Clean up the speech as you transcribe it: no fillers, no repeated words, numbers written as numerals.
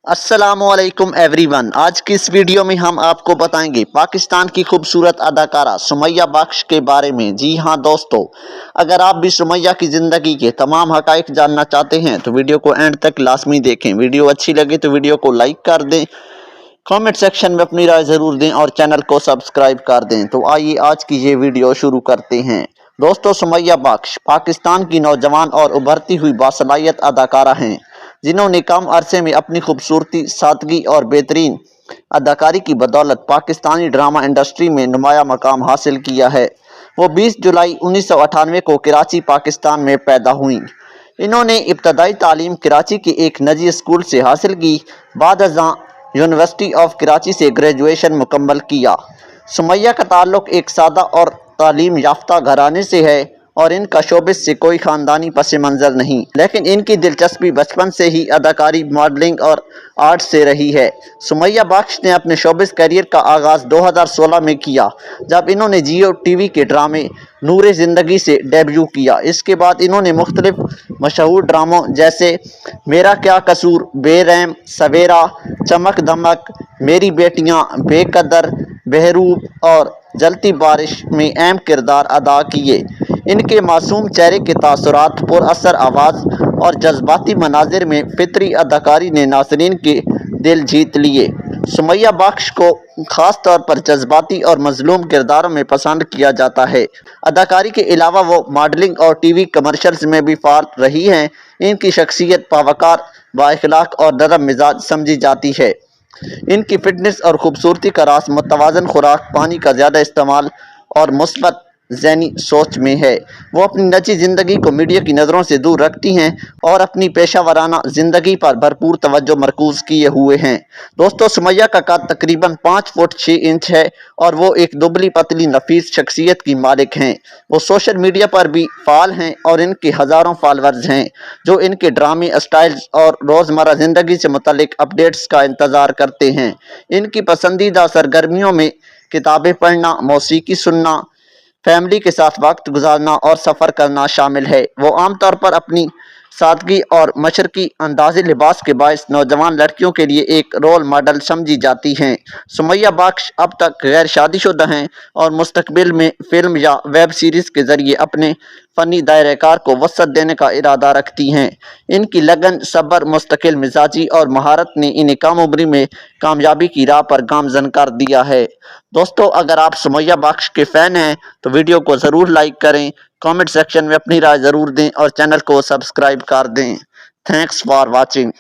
अस्सलामुअलैकुम एवरीवन। आज की इस वीडियो में हम आपको बताएंगे पाकिस्तान की खूबसूरत अदाकारा सुमैया बख्श के बारे में। जी हां दोस्तों, अगर आप भी सुमैया की ज़िंदगी के तमाम हक़ाइक़ जानना चाहते हैं तो वीडियो को एंड तक लाजमी देखें। वीडियो अच्छी लगे तो वीडियो को लाइक कर दें, कमेंट सेक्शन में अपनी राय ज़रूर दें और चैनल को सब्सक्राइब कर दें। तो आइए आज की ये वीडियो शुरू करते हैं। दोस्तों, सुमैया बख्श पाकिस्तान की नौजवान और उभरती हुई बासलाहियत अदाकारा हैं जिन्होंने कम अरसे में अपनी खूबसूरती, सादगी और बेहतरीन अदाकारी की बदौलत पाकिस्तानी ड्रामा इंडस्ट्री में नुमाया मकाम हासिल किया है। वो 20 जुलाई 1998 को कराची, पाकिस्तान में पैदा हुईं। इन्होंने इब्तदाई तालीम कराची के एक निजी स्कूल से हासिल की। बाद अज़ां यूनिवर्सिटी ऑफ कराची से ग्रेजुएशन मुकम्मल किया। सुमैया का ताल्लुक़ एक सादा और तालीम याफ्ता घराने से है और इनका शोबिस से कोई ख़ानदानी पस मंज़र नहीं, लेकिन इनकी दिलचस्पी बचपन से ही अदाकारी, मॉडलिंग और आर्ट से रही है। सुमैया बख्श ने अपने शोबिस करियर का आगाज़ 2016 में किया, जब इन्होंने जियो टीवी के ड्रामे नूरे ज़िंदगी से डेब्यू किया। इसके बाद इन्होंने मुख्तलिफ मशहूर ड्रामों जैसे मेरा क्या कसूर, बेरहम, सवेरा, चमक धमक, मेरी बेटियां, बेकदर, बहरूप और जलती बारिश में अहम किरदार अदा किए। इनके मासूम चेहरे के तासुरात, पुरअसर आवाज़ और जज्बाती मनाजिर में फितरी अदाकारी ने नाज़रीन के दिल जीत लिए। सुमैया बख्श को ख़ास तौर पर जज्बाती और मज़लूम किरदारों में पसंद किया जाता है। अदाकारी के अलावा वो मॉडलिंग और टीवी कमर्शियल्स में भी फ़ाल रही हैं। इनकी शख्सियत बावकार, बाइखलाक और नरम मिजाज समझी जाती है। इनकी फ़िटनेस और ख़ूबसूरती का राज मुतवाज़न खुराक, पानी का ज़्यादा इस्तेमाल और मुस्बत ज़हनी सोच में है। वो अपनी निजी ज़िंदगी को मीडिया की नज़रों से दूर रखती हैं और अपनी पेशा वराना ज़िंदगी पर भरपूर तवज्जो मरकूज़ किए हुए हैं। दोस्तों, सुमैया का कद तकरीबन 5 फुट 6 इंच है और वो एक दुबली पतली नफीस शख्सियत की मालिक हैं। वो सोशल मीडिया पर भी फ़ाल हैं और इनके हज़ारों फॉलोअर्स हैं जो इनके ड्रामे, स्टाइल्स और रोज़मर्रा ज़िंदगी से मुतल्लिक अपडेट्स का इंतज़ार करते हैं। इनकी पसंदीदा सरगर्मियों में किताबें पढ़ना, मौसीकी सुनना, फैमिली के साथ वक्त गुजारना और सफ़र करना शामिल है। वो आमतौर पर अपनी सादगी और मशरकी अंदाज़े लिबास के बायस नौजवान लड़कियों के लिए एक रोल मॉडल समझी जाती हैं। सुमैया बख्श अब तक गैर शादीशुदा हैं और मुस्तकबिल में फ़िल्म या वेब सीरीज़ के ज़रिए अपने फ़नी दायरेकार को वसअत देने का इरादा रखती हैं। इनकी लगन, सब्र, मुस्तकिल मिजाजी और महारत ने इन्हें कम उम्र में कामयाबी की राह पर गामज़न कर दिया है। दोस्तों, अगर आप सुमैया बख्श के फ़ैन हैं तो वीडियो को ज़रूर लाइक करें, कमेंट सेक्शन में अपनी राय ज़रूर दें और चैनल को सब्सक्राइब कर दें। Thanks for watching.